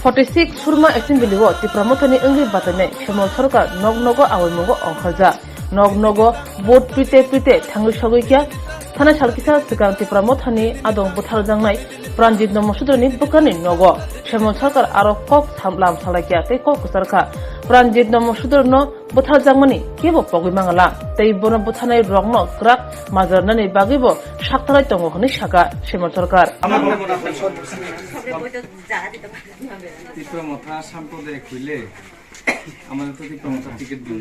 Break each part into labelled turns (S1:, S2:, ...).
S1: 46 Surma Assembly wo Tipramothani Engri Batane Shemal Sarkar Nognogo Awalmogo Ongkhaja Nognogo Vote Pite Thangri Sogoikya Thana Salkisa Sikang Tipramothani Adong Buthal Jangnai Pranjit Nomosudroni Bukani Nogo Shemal Sarkar aro kok samlam salakya tei kok sarka Pranjit Nomosudrno Buthal Jangmani kebo pogui mangala tei bono buthanai rogno krak mazarnani bagibo saktarai tongo honi saka Shemal Sarkar
S2: তীব্রমথা সাম্প্রদায়িক হইলে আমাদের তো তীব্রমথার ticket দিন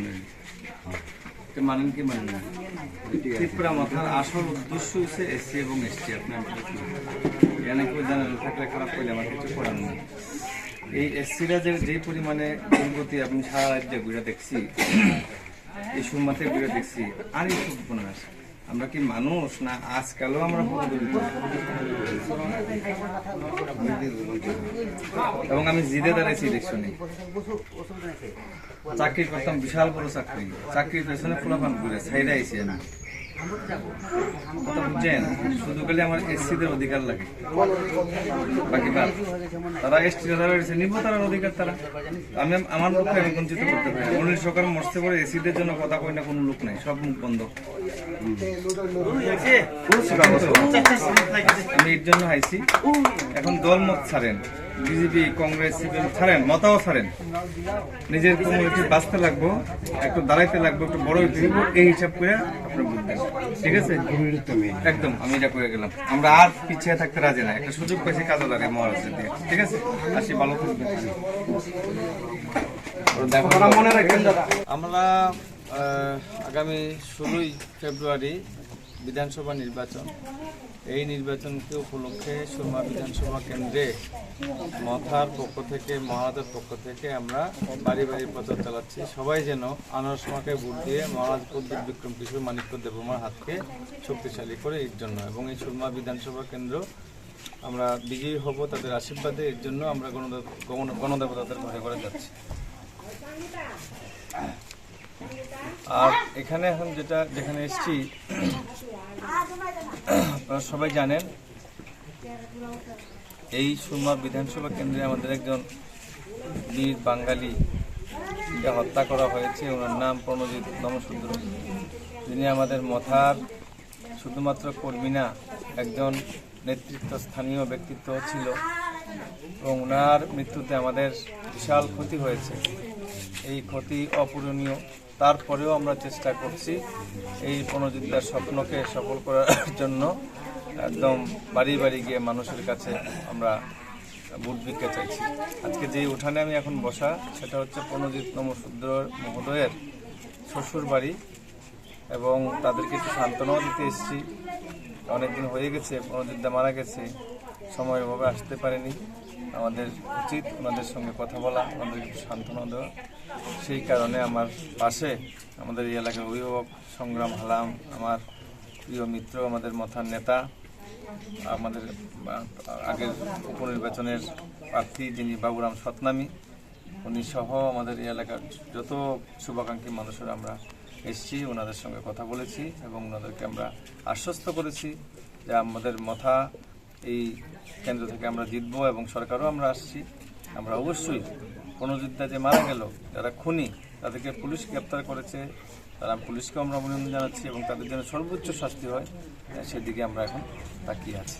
S2: মানেন কি মানেন না তীব্রমথার আসল উদ্দেশ্য হচ্ছে এসসি এবং এসটি আপনার এখানে কেউ জানালে থাকলে খারাপ করলে আমার কিছু করার নেই এই এসসিরা যে পরিমাণে উন্নতি আপনি সারা রাজ্যে ঘুরে দেখছি এই সুমাতে ঘুরে দেখছি আর এই সব মনে আছে আমরা কি মানুষ না আজকালও আমরা এবং আমি জিদে দাঁড়াইছি ইলেকশনে চাকরি করতাম বিশাল বড় চাকরির পেছনে ফুলাফান ঘুরে ছাইড়ে আইছি না বুঝছেন শুধু গেলে আমার এসসিদের অধিকার লাগে বাকি তারা এসটি যারা রয়েছে নিব তার অধিকার তারা আমি আমার লোককে আমি বঞ্চিত করতে পারি মনির সরকার মরতে করে এসিদের জন্য কথা কই না কোনো লোক নাই সব মুখ বন্ধ আমি এর জন্য হাইছি এখন দল মত ছাড়েন বিজেপি কংগ্রেস সিপিএম ছাড়েন মতাও ছাড়েন নিজের কমিউনিটি বাঁচতে লাগবো একটু দাঁড়াইতে লাগবো একটু বড় হইতে এই হিসাব করে আপনার বুঝবেন ঠিক আছে একদম আমি এটা করে গেলাম আমরা আর পিছিয়ে থাকতে রাজি না একটা সুযোগ পাইছি কাজে লাগে মহারাজের দিয়ে ঠিক আছে আসি ভালো থাকবেন মনে রাখবেন আমরা আগামী 16 ফেব্রুয়ারি বিধানসভা নির্বাচন এই নির্বাচনকে উপলক্ষে সুরমা বিধানসভা কেন্দ্রে মথার পক্ষ থেকে মহারাজের পক্ষ থেকে আমরা বাড়ি বাড়ি প্রচার চালাচ্ছি সবাই যেন আনারস মার্কায় ভোট দিয়ে মহারাজ প্রদ্যুৎ বিক্রম কিশোর মানিক্য দেববর্মার হাতকে শক্তিশালী করে এর জন্য এবং এই সুরমা বিধানসভা কেন্দ্র আমরা বিজয়ী হব তাদের আশীর্বাদে এর জন্য আমরা গণদেবতাদের ঘরে ঘরে যাচ্ছি আর এখানে এখন যেখানে এসছি আপনারা সবাই জানেন এই সুরমা বিধানসভা কেন্দ্রে আমাদের একজন বীর বাঙালি হত্যা করা হয়েছে ওনার নাম প্রণজিৎ নমশূদ্র যিনি আমাদের মথার শুধুমাত্র কর্মী না একজন নেতৃত্ব স্থানীয় ব্যক্তিত্ব ছিল এবং ওনার মৃত্যুতে আমাদের বিশাল ক্ষতি হয়েছে এই ক্ষতি অপূরণীয় তারপরেও আমরা চেষ্টা করছি এই প্রণজিৎদার স্বপ্নকে সফল করার জন্য একদম বাড়ি বাড়ি গিয়ে মানুষের কাছে আমরা ভোট ভিক্ষা চাইছি আজকে যে উঠানে আমি এখন বসা সেটা হচ্ছে প্রণজিৎ নমশূদ্র মহোদয়ের শ্বশুর বাড়ি এবং তাদেরকে একটু সান্ত্বনাও দিতে এসেছি অনেকদিন হয়ে গেছে প্রণজিৎদা মারা গেছে সময়ভাবে আসতে পারেনি আমাদের উচিত ওনাদের সঙ্গে কথা বলা ওনাদের একটু সান্ত্বনা দেওয়া সেই কারণে আমার পাশে আমাদের এই এলাকার অভিভাবক সংগ্রাম হালাম আমার প্রিয় মিত্র আমাদের মথার নেতা আমাদের আগের উপনির্বাচনের প্রার্থী যিনি বাবুরাম সতনামী উনি সহ আমাদের এই এলাকার যত শুভাকাঙ্ক্ষী মানুষের আমরা এসেছি ওনাদের সঙ্গে কথা বলেছি এবং ওনাদেরকে আমরা আশ্বস্ত করেছি যে আমাদের মথা এই কেন্দ্র থেকে আমরা জিতবো এবং সরকারও আমরা আসছি আমরা অবশ্যই প্রণজিৎদা যে মারা গেল যারা খুনি তাদেরকে পুলিশ গ্রেপ্তার করেছে তারা পুলিশকেও আমরা অভিনন্দন জানাচ্ছি এবং তাদের জন্য সর্বোচ্চ শাস্তি হয় সেদিকে আমরা এখন তাকিয়ে আছি